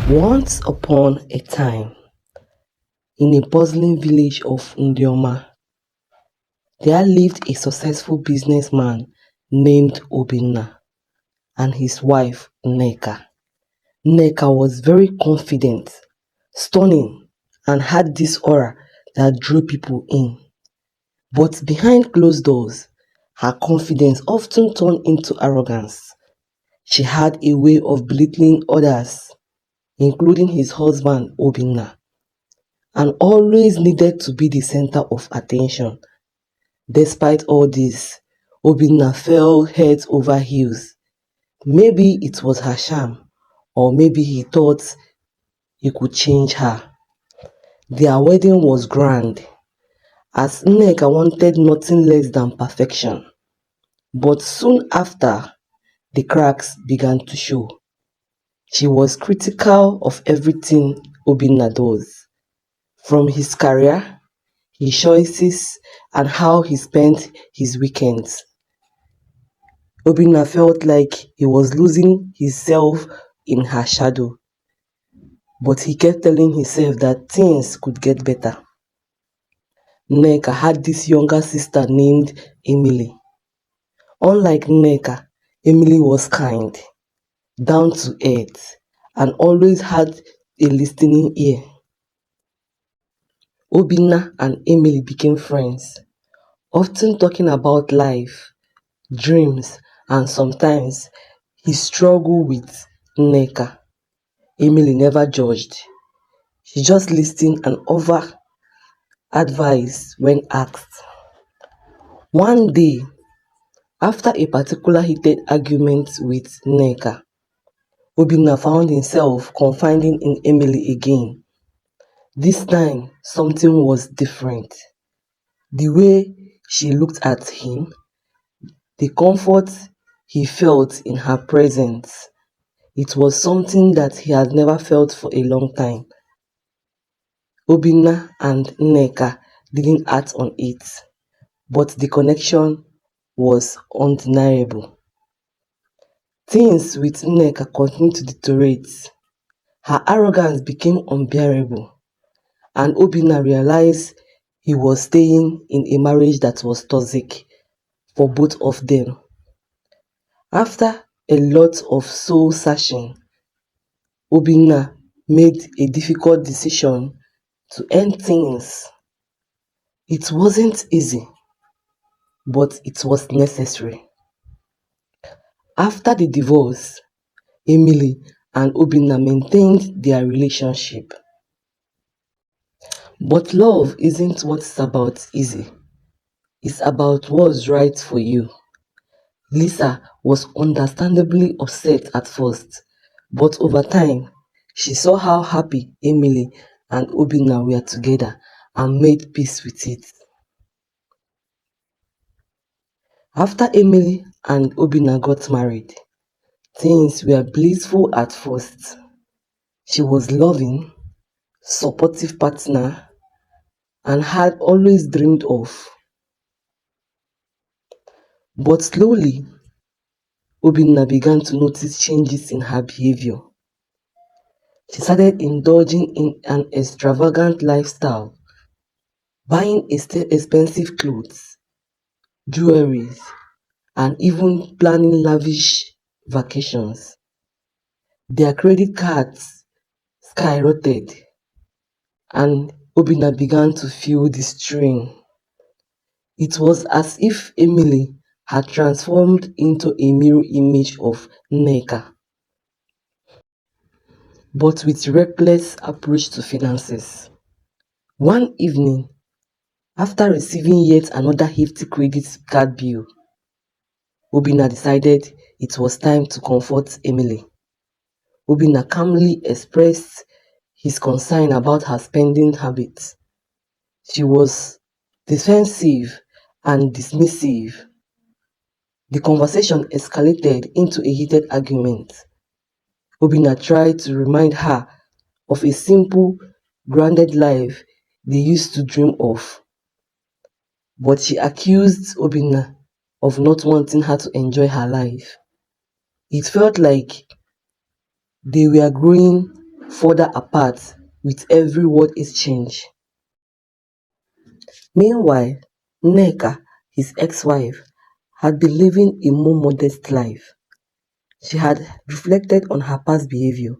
Once upon a time, in a bustling village of Ndioma, there lived a successful businessman named Obinna and his wife Nneka. Nneka was very confident, stunning, and had this aura that drew people in. But behind closed doors, her confidence often turned into arrogance. She had a way of belittling others, including his husband Obinna, and always needed to be the center of attention. Despite all this, Obinna fell head over heels. Maybe it was her charm, or maybe he thought he could change her. Their wedding was grand, as Nneka wanted nothing less than perfection. But soon after, the cracks began to show. She was critical of everything Obinna does, from his career, his choices, and how he spent his weekends. Obinna felt like he was losing himself in her shadow, but he kept telling himself that things could get better. Nneka had this younger sister named Emily. Unlike Nneka, Emily was kind, down to earth, and always had a listening ear. Obinna and Emily became friends, often talking about life, dreams, and sometimes his struggle with Nneka. Emily never judged. She just listened and offered advice when asked. One day, after a particular heated argument with Nneka, Obinna found himself confiding in Emily again. This time, something was different. The way she looked at him, the comfort he felt in her presence. It was something that he had never felt for a long time. Obinna and Nneka didn't act on it, but the connection was undeniable. Things with Nneka continued to deteriorate. Her arrogance became unbearable, and Obinna realized he was staying in a marriage that was toxic for both of them. After a lot of soul searching, Obinna made a difficult decision to end things. It wasn't easy, but it was necessary. After the divorce, Emily and Obinna maintained their relationship. But love isn't what's about easy. It's about what's right for you. Lisa was understandably upset at first, but over time, she saw how happy Emily and Obinna were together and made peace with it. After Emily and Obinna got married, things were blissful at first. She was loving, supportive partner and had always dreamed of. But slowly, Obinna began to notice changes in her behavior. She started indulging in an extravagant lifestyle, buying expensive clothes, jewelry, and even planning lavish vacations. Their credit cards skyrocketed, and Obinna began to feel the strain. It was as if Emily had transformed into a mirror image of Nneka, but with reckless approach to finances. One evening, after receiving yet another hefty credit card bill, Obinna decided it was time to comfort Emily. Obinna calmly expressed his concern about her spending habits. She was defensive and dismissive. The conversation escalated into a heated argument. Obinna tried to remind her of a simple, grounded life they used to dream of, but she accused Obinna of not wanting her to enjoy her life. It felt like they were growing further apart with every word exchange. Meanwhile, Nneka, his ex-wife, had been living a more modest life. She had reflected on her past behavior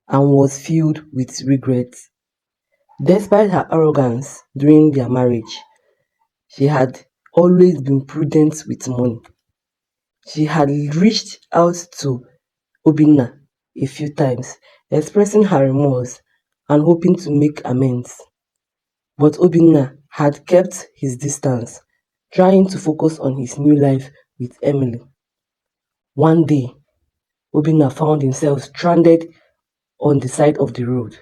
and was filled with regret. Despite her arrogance during their marriage, she had always been prudent with money. She had reached out to Obinna a few times, expressing her remorse and hoping to make amends. But Obinna had kept his distance, trying to focus on his new life with Emily. One day, Obinna found himself stranded on the side of the road.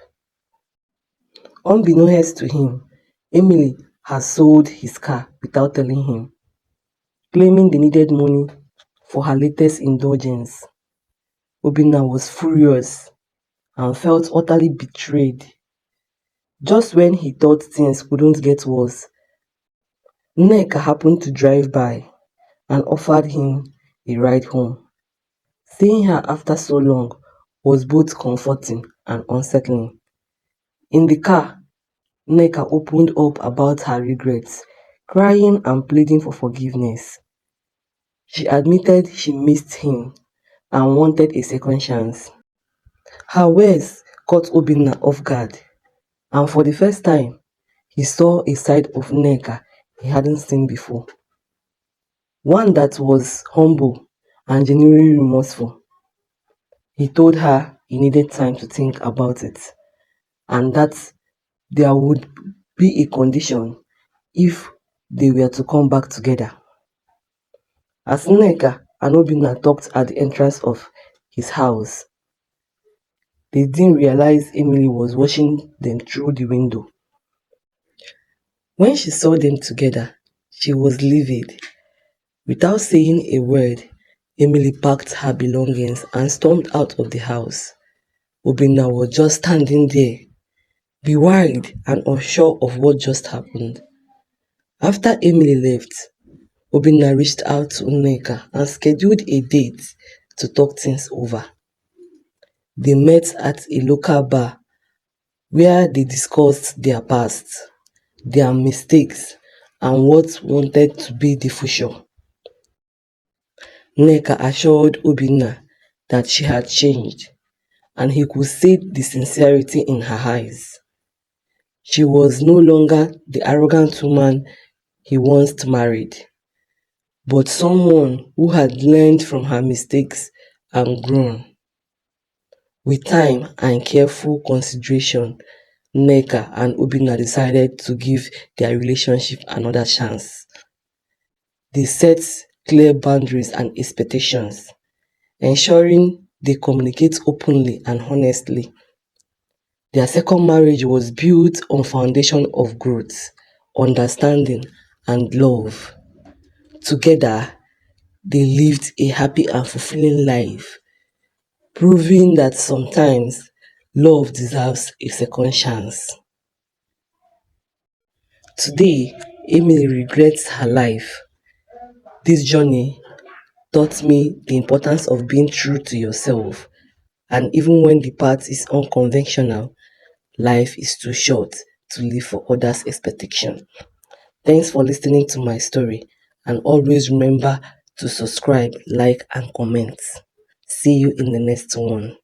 Unbeknownst to him, Emily had sold his car without telling him, claiming they needed money for her latest indulgence. Obinna was furious and felt utterly betrayed. Just when he thought things couldn't get worse, Nneka happened to drive by and offered him a ride home. Seeing her after so long was both comforting and unsettling. In the car, Nneka opened up about her regrets, crying and pleading for forgiveness. She admitted she missed him and wanted a second chance. Her words caught Obinna off guard, and for the first time, he saw a side of Nneka he hadn't seen before. One that was humble and genuinely remorseful. He told her he needed time to think about it and that there would be a condition if they were to come back together. As Nneka and Obinna talked at the entrance of his house, they didn't realize Emily was watching them through the window. When she saw them together, she was livid. Without saying a word, Emily packed her belongings and stormed out of the house. Obinna was just standing there, bewildered and unsure of what just happened. After Emily left, Obinna reached out to Nneka and scheduled a date to talk things over. They met at a local bar where they discussed their past, their mistakes, and what wanted to be the future. Nneka assured Obinna that she had changed, and he could see the sincerity in her eyes. She was no longer the arrogant woman he once married, but someone who had learned from her mistakes and grown. With time and careful consideration, Nneka and Obinna decided to give their relationship another chance. They set clear boundaries and expectations, ensuring they communicate openly and honestly. Their second marriage was built on foundation of growth, understanding, and love. Together, they lived a happy and fulfilling life, proving that sometimes love deserves a second chance. Today, Emily regrets her life. This journey taught me the importance of being true to yourself, and even when the path is unconventional, life is too short to live for others' expectation. Thanks for listening to my story, and always remember to subscribe, like, and comment. See you in the next one.